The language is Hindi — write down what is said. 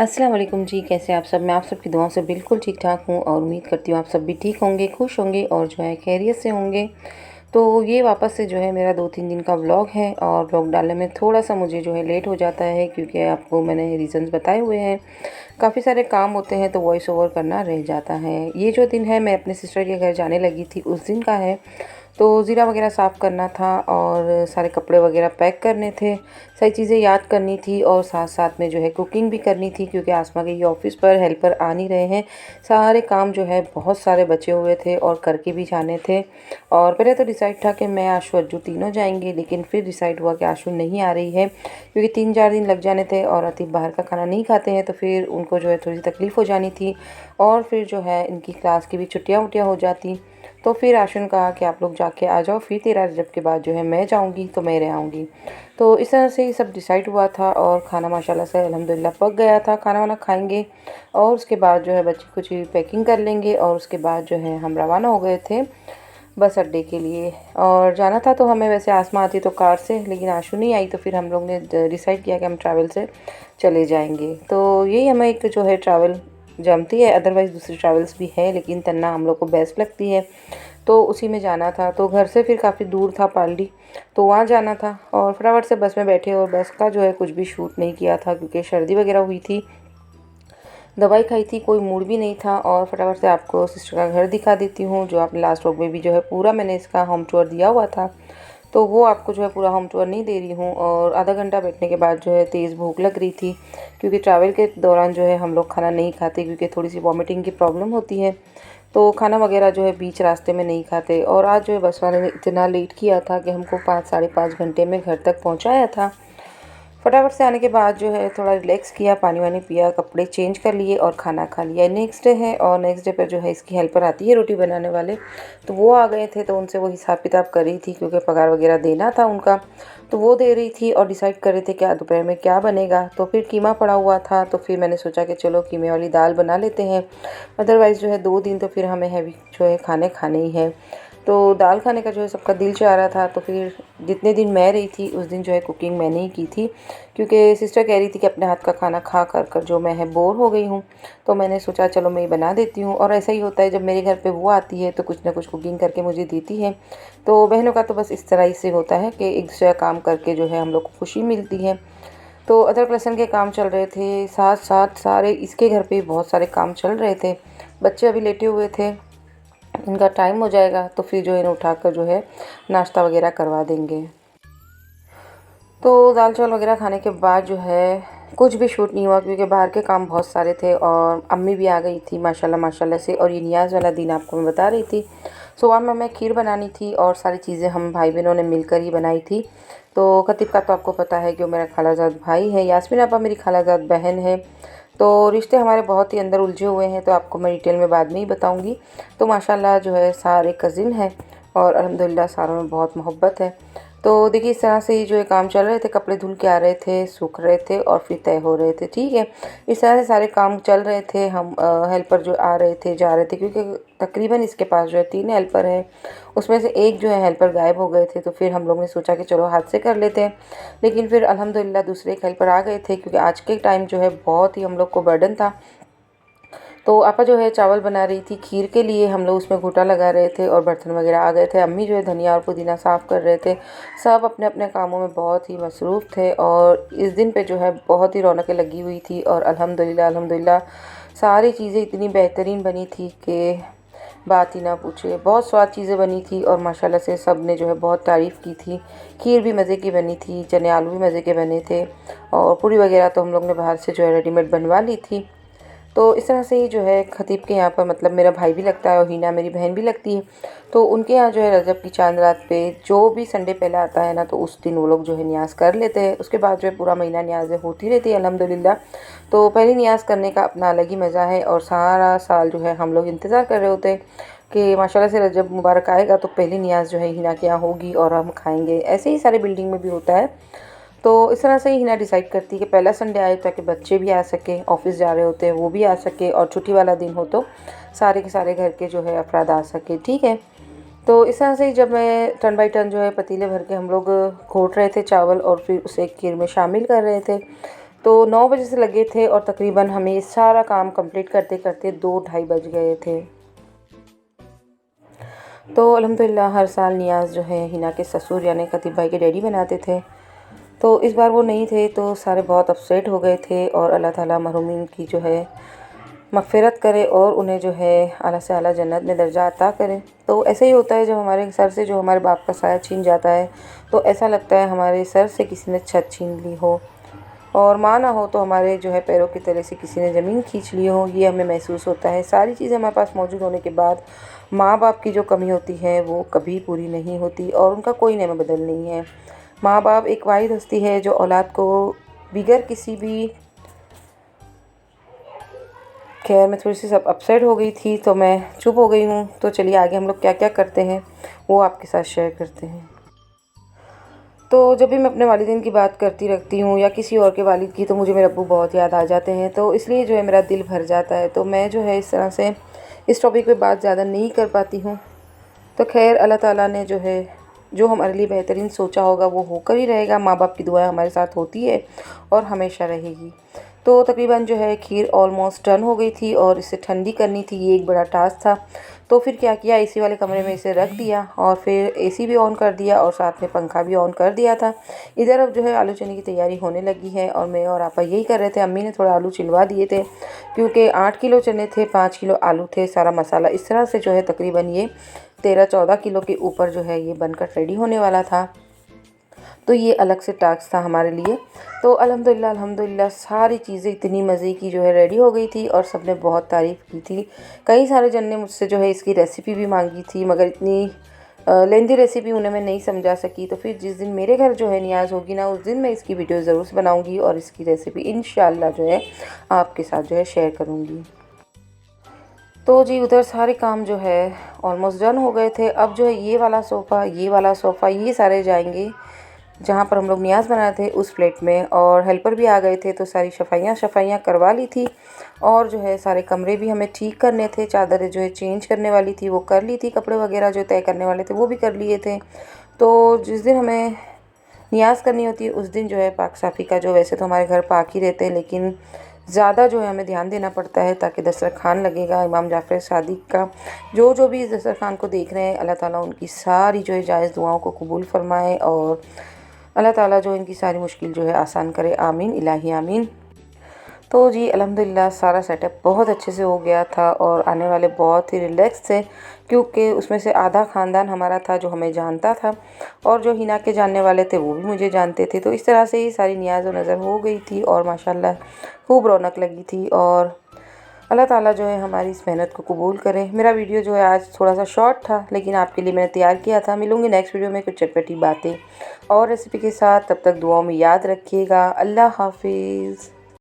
अस्सलाम वालेकुम जी, कैसे आप सब? मैं आप सबकी दुआओं से बिल्कुल ठीक-ठाक हूँ और उम्मीद करती हूँ आप सब भी ठीक होंगे, खुश होंगे और जो है खैरियत से होंगे। तो ये वापस से जो है मेरा 2-3 दिन का व्लॉग है और व्लॉग डालने में थोड़ा-सा मुझे जो है लेट हो जाता है क्योंकि आपको मैंने रीज़न्स बताए हुए हैं। काफ़ी सारे काम होते हैं तो वॉइस ओवर करना रह जाता है। ये जो दिन है मैं अपने सिस्टर के घर जाने लगी थी उस दिन का है। तो ज़ीरा वगैरह साफ़ करना था और सारे कपड़े वगैरह पैक करने थे, सारी चीज़ें याद करनी थी और साथ-साथ में जो है कुकिंग भी करनी थी क्योंकि आसमा गई ऑफ़िस पर, हेल्पर आ नहीं रहे हैं। सारे काम जो है बहुत सारे बचे हुए थे और करके भी जाने थे। और पहले तो डिसाइड था कि मैं, आशु, अज्जू तीनों जाएँगे, लेकिन फिर डिसाइड हुआ कि आशु नहीं आ रही है क्योंकि 3-4 दिन लग जाने थे और अतीब बाहर का खाना नहीं खाते हैं तो फिर उनको जो है थोड़ी-सी तकलीफ़ हो जानी थी और फिर जो है इनकी क्लास की भी छुट्टियाँ-वुट्टियाँ हो जाती। तो फिर आशु ने कहा कि आप लोग जाके आ जाओ, फिर 13 रजब के बाद जो है मैं जाऊंगी तो मैं रह आऊँगी। तो इस तरह से ही सब डिसाइड हुआ था और खाना माशाल्लाह से अल्हम्दुलिल्लाह पक गया था। खाना वाना खाएंगे और उसके बाद जो है बच्ची कुछ पैकिंग कर लेंगे और उसके बाद जो है हम रवाना हो गए थे बस अड्डे के लिए। और जाना था तो हमें, वैसे आसमा आती तो कार से, लेकिन आशु नहीं आई तो फिर हम लोग ने डिसाइड किया कि हम ट्रैवल से चले जाएंगे। तो यही हमें एक जो है ट्रैवल जमती है, अदरवाइज़ दूसरी ट्रैवल्स भी है लेकिन तन्ना हम लोग को बेस्ट लगती है तो उसी में जाना था। तो घर से फिर काफ़ी दूर था पालड़ी, तो वहाँ जाना था और फटाफट से बस में बैठे और बस का जो है कुछ भी शूट नहीं किया था क्योंकि सर्दी वगैरह हुई थी, दवाई खाई थी, कोई मूड भी नहीं था। और फटाफट से आपको सिस्टर का घर दिखा देती हूँ जो आपने लास्ट व्लॉग में भी जो है पूरा मैंने इसका होम टूर दिया हुआ था, तो वो आपको जो है पूरा होम टूर नहीं दे रही हूँ। और आधा घंटा बैठने के बाद जो है तेज़ भूख लग रही थी क्योंकि ट्रैवल के दौरान जो है हम लोग खाना नहीं खाते क्योंकि थोड़ी सी वॉमिटिंग की प्रॉब्लम होती है, तो खाना वगैरह जो है बीच रास्ते में नहीं खाते। और आज जो है बस वाले ने इतना लेट किया था कि हमको 5 साढ़े 5 घंटे में घर तक पहुंचाया था। फटाफट से आने के बाद जो है थोड़ा रिलैक्स किया, पानी वानी पिया, कपड़े चेंज कर लिए और खाना खा लिया। नेक्स्ट डे है और नेक्स्ट डे पर जो है इसकी हेल्पर आती है रोटी बनाने वाले, तो वो आ गए थे तो उनसे वो हिसाब किताब कर रही थी क्योंकि पगार वगैरह देना था उनका, तो वो दे रही थी और डिसाइड कर रहे थे क्या दोपहर में क्या बनेगा। तो फिर कीमा पड़ा हुआ था तो फिर मैंने सोचा कि चलो कीमे वाली दाल बना लेते हैं, अदरवाइज़ जो है 2 दिन तो फिर हमें हैवी जो है खाने ही है। तो दाल खाने का जो है सबका दिल चाह रहा था, तो फिर जितने दिन मैं रही थी उस दिन जो है कुकिंग मैंने ही की थी क्योंकि सिस्टर कह रही थी कि अपने हाथ का खाना खा कर कर जो मैं है बोर हो गई हूँ, तो मैंने सोचा चलो मैं बना देती हूँ। और ऐसा ही होता है जब मेरे घर पे वो आती है तो कुछ ना कुछ कुकिंग करके मुझे देती है। तो बहनों का तो बस इस तरह ही से होता है कि एक दूसरे का काम करके जो है हम लोग को खुशी मिलती है। तो अदरक लहसुन के काम चल रहे थे, साथ साथ सारे इसके घर पे बहुत सारे काम चल रहे थे। बच्चे अभी लेटे हुए थे, इनका टाइम हो जाएगा तो फिर जो है इन्हें उठाकर जो है नाश्ता वगैरह करवा देंगे। तो दाल चावल वगैरह खाने के बाद जो है कुछ भी शूट नहीं हुआ क्योंकि बाहर के काम बहुत सारे थे और अम्मी भी आ गई थी माशाल्लाह माशाल्लाह से। और ये नियाज़ वाला दिन आपको मैं बता रही थी, सुबह में हमें खीर बनानी थी और सारी चीज़ें हम भाई बहनों ने मिलकर ही बनाई थी। तो खतीब का तो आपको पता है कि वो मेरा खालाजाद भाई है, यास्मीन आपा मेरी खालाजाद बहन है। तो रिश्ते हमारे बहुत ही अंदर उलझे हुए हैं, तो आपको मैं डिटेल में बाद में ही बताऊंगी। तो माशाल्लाह जो है सारे कज़िन हैं और अल्हम्दुलिल्लाह सारों में बहुत मोहब्बत है। तो देखिए इस तरह से ही जो है काम चल रहे थे, कपड़े धुल के आ रहे थे, सूख रहे थे और फिर तय हो रहे थे, ठीक है। इस तरह से सारे काम चल रहे थे। हम हेल्पर जो आ रहे थे जा रहे थे क्योंकि तकरीबन इसके पास जो है 3 हेल्पर हैं, उसमें से एक जो है हेल्पर गायब हो गए थे, तो फिर हम लोग ने सोचा कि चलो हाथ से कर लेते हैं। लेकिन फिर अल्हम्दुलिल्लाह दूसरे एक हेल्पर आ गए थे क्योंकि आज के टाइम जो है बहुत ही हम लोग को बर्डन था। तो आपा जो है चावल बना रही थी खीर के लिए, हम लोग उसमें घोटा लगा रहे थे और बर्तन वगैरह आ गए थे। अम्मी जो है धनिया और पुदीना साफ़ कर रहे थे। सब अपने अपने कामों में बहुत ही मसरूफ़ थे और इस दिन पे जो है बहुत ही रौनकें लगी हुई थी। और अल्हम्दुलिल्लाह अल्हम्दुलिल्लाह सारी चीज़ें इतनी बेहतरीन बनी थी कि बात ही ना पूछिए। बहुत स्वाद चीज़ें बनी थी और माशाल्लाह से सब ने जो है बहुत तारीफ़ की थी। खीर भी मज़े की बनी थी, चने आलू भी मज़े के बने थे और पूड़ी वगैरह तो हम लोग ने बाहर से जो है रेडीमेड बनवा ली थी। तो इस तरह से ही जो है खतीब के यहाँ पर, मतलब मेरा भाई भी लगता है और हीना मेरी बहन भी लगती है, तो उनके यहाँ जो है रजब की चांद रात पे जो भी संडे पहले आता है ना, तो उस दिन वो लोग जो है न्याज़ कर लेते हैं। उसके बाद जो है पूरा महीना न्याज़ें होती रहती है अल्हम्दुलिल्लाह। तो पहली न्याज़ करने का अपना अलग ही मज़ा है और सारा साल जो है हम लोग इंतज़ार कर रहे होते हैं कि माशाल्लाह से रजब मुबारक आएगा तो पहली न्याज़ जो है हिना के यहाँ होगी और हम खाएंगे। ऐसे ही सारे बिल्डिंग में भी होता है। तो इस तरह से ही हिना डिसाइड करती है कि पहला संडे आए ताकि बच्चे भी आ सके, ऑफिस जा रहे होते हैं वो भी आ सके और छुट्टी वाला दिन हो तो सारे के सारे घर के जो है अफराद आ सके, ठीक है। तो इस तरह से ही जब मैं टर्न बाई टर्न जो है पतीले भर के हम लोग घोट रहे थे चावल और फिर उसे खीर में शामिल कर रहे थे। तो 9 बजे से लगे थे और तकरीबन हमें सारा काम कंप्लीट करते करते 2 ढाई बज गए थे। तो अल्हम्दुलिल्लाह हर साल नियाज़ जो है हिना के ससुर यानी खतीब भाई के डैडी बनाते थे, तो इस बार वो नहीं थे तो सारे बहुत अपसेट हो गए थे। और अल्लाह ताला मरहूमिन की जो है मग़फ़िरत करे और उन्हें जो है आला से आला जन्नत में दर्जा अता करे। तो ऐसे ही होता है जब हमारे सर से जो हमारे बाप का साया छीन जाता है तो ऐसा लगता है हमारे सर से किसी ने छत छीन ली हो, और माँ ना हो तो हमारे जो है पैरों की तले से किसी ने ज़मीन खींच ली हो, ये हमें महसूस होता है। सारी चीज़ें हमारे पास मौजूद होने के बाद माँ बाप की जो कमी होती है वो कभी पूरी नहीं होती और उनका कोई नेम बदल नहीं है। माँ बाप एक वाहिद हस्ती है जो औलाद को बिगर किसी भी खैर मैं थोड़ी सी सब अपसेट हो गई थी तो मैं चुप हो गई हूँ। तो चलिए आगे हम लोग क्या क्या करते हैं वो आपके साथ शेयर करते हैं। तो जब भी मैं अपने वालिदैन की बात करती रहती हूँ या किसी और के वालिद की तो मुझे मेरे अब्बू बहुत याद आ जाते हैं, तो इसलिए जो है मेरा दिल भर जाता है। तो मैं जो है इस तरह से इस टॉपिक पे बात ज़्यादा नहीं कर पाती हूँ। तो खैर अल्लाह ताला ने जो है जो हमारे लिए बेहतरीन सोचा होगा वो होकर ही रहेगा। माँ बाप की दुआएं हमारे साथ होती है और हमेशा रहेगी। तो तकरीबन जो है खीर ऑलमोस्ट डन हो गई थी और इसे ठंडी करनी थी, ये एक बड़ा टास्क था। तो फिर क्या किया, एसी वाले कमरे में इसे रख दिया और फिर एसी भी ऑन कर दिया और साथ में पंखा भी ऑन कर दिया था। इधर अब जो है आलू चने की तैयारी होने लगी है और मैं और आपा यही कर रहे थे। अम्मी ने थोड़ा आलू छिलवा दिए थे क्योंकि 8 किलो चने थे, 5 किलो आलू थे, सारा मसाला इस तरह से जो है तकरीबन ये 13-14 किलो के ऊपर जो है ये बनकर रेडी होने वाला था। तो ये अलग से टास्क था हमारे लिए। तो अल्हम्दुलिल्लाह अल्हम्दुलिल्लाह सारी चीज़ें इतनी मज़े की जो है रेडी हो गई थी और सबने बहुत तारीफ़ की थी। कई सारे जन ने मुझसे जो है इसकी रेसिपी भी मांगी थी, मगर इतनी लेंदी रेसिपी उन्हें मैं नहीं समझा सकी। तो फिर जिस दिन मेरे घर जो है नियाज़ होगी ना, उस दिन मैं इसकी वीडियो ज़रूर बनाऊँगी और इसकी रेसिपी इंशाअल्लाह जो है आपके साथ जो है शेयर करूँगी। तो जी उधर सारे काम जो है ऑलमोस्ट डन हो गए थे। अब जो है ये वाला सोफ़ा ये सारे जाएंगे जहाँ पर हम लोग नियाज़ बनाए थे उस प्लेट में, और हेल्पर भी आ गए थे तो सारी सफाइयाँ करवा ली थी। और जो है सारे कमरे भी हमें ठीक करने थे, चादरें जो है चेंज करने वाली थी वो कर ली थी, कपड़े वगैरह जो तय करने वाले थे वो भी कर लिए थे। तो जिस दिन हमें नियाज़ करनी होती है उस दिन जो है पाक साफ़ी का जो, वैसे तो हमारे घर पाक ही रहते हैं लेकिन ज़्यादा जो है हमें ध्यान देना पड़ता है ताकि दस्तरखान लगेगा इमाम जाफ़र सादिक का। जो भी इस दस्तरखान को देख रहे हैं अल्लाह ताला उनकी सारी जो है जायज़ दुआओं को कबूल फ़रमाए और अल्लाह ताला जो इनकी सारी मुश्किल जो है आसान करे, आमीन इलाही आमीन। तो जी अल्हम्दुलिल्लाह सारा सेटअप बहुत अच्छे से हो गया था और आने वाले बहुत ही रिलैक्स थे क्योंकि उसमें से आधा ख़ानदान हमारा था जो हमें जानता था और जो हिना के जानने वाले थे वो भी मुझे जानते थे। तो इस तरह से ही सारी नियाज़ व नज़र हो गई थी और माशाल्लाह खूब रौनक लगी थी। और अल्लाह ताला जो है हमारी इस मेहनत को कबूल करे। मेरा वीडियो जो है आज थोड़ा सा शॉर्ट था लेकिन आपके लिए मैंने तैयार किया था। मिलूँगी नेक्स्ट वीडियो में कुछ चटपटी बातें और रेसिपी के साथ, तब तक दुआओं में याद रखिएगा। अल्लाह हाफिज़।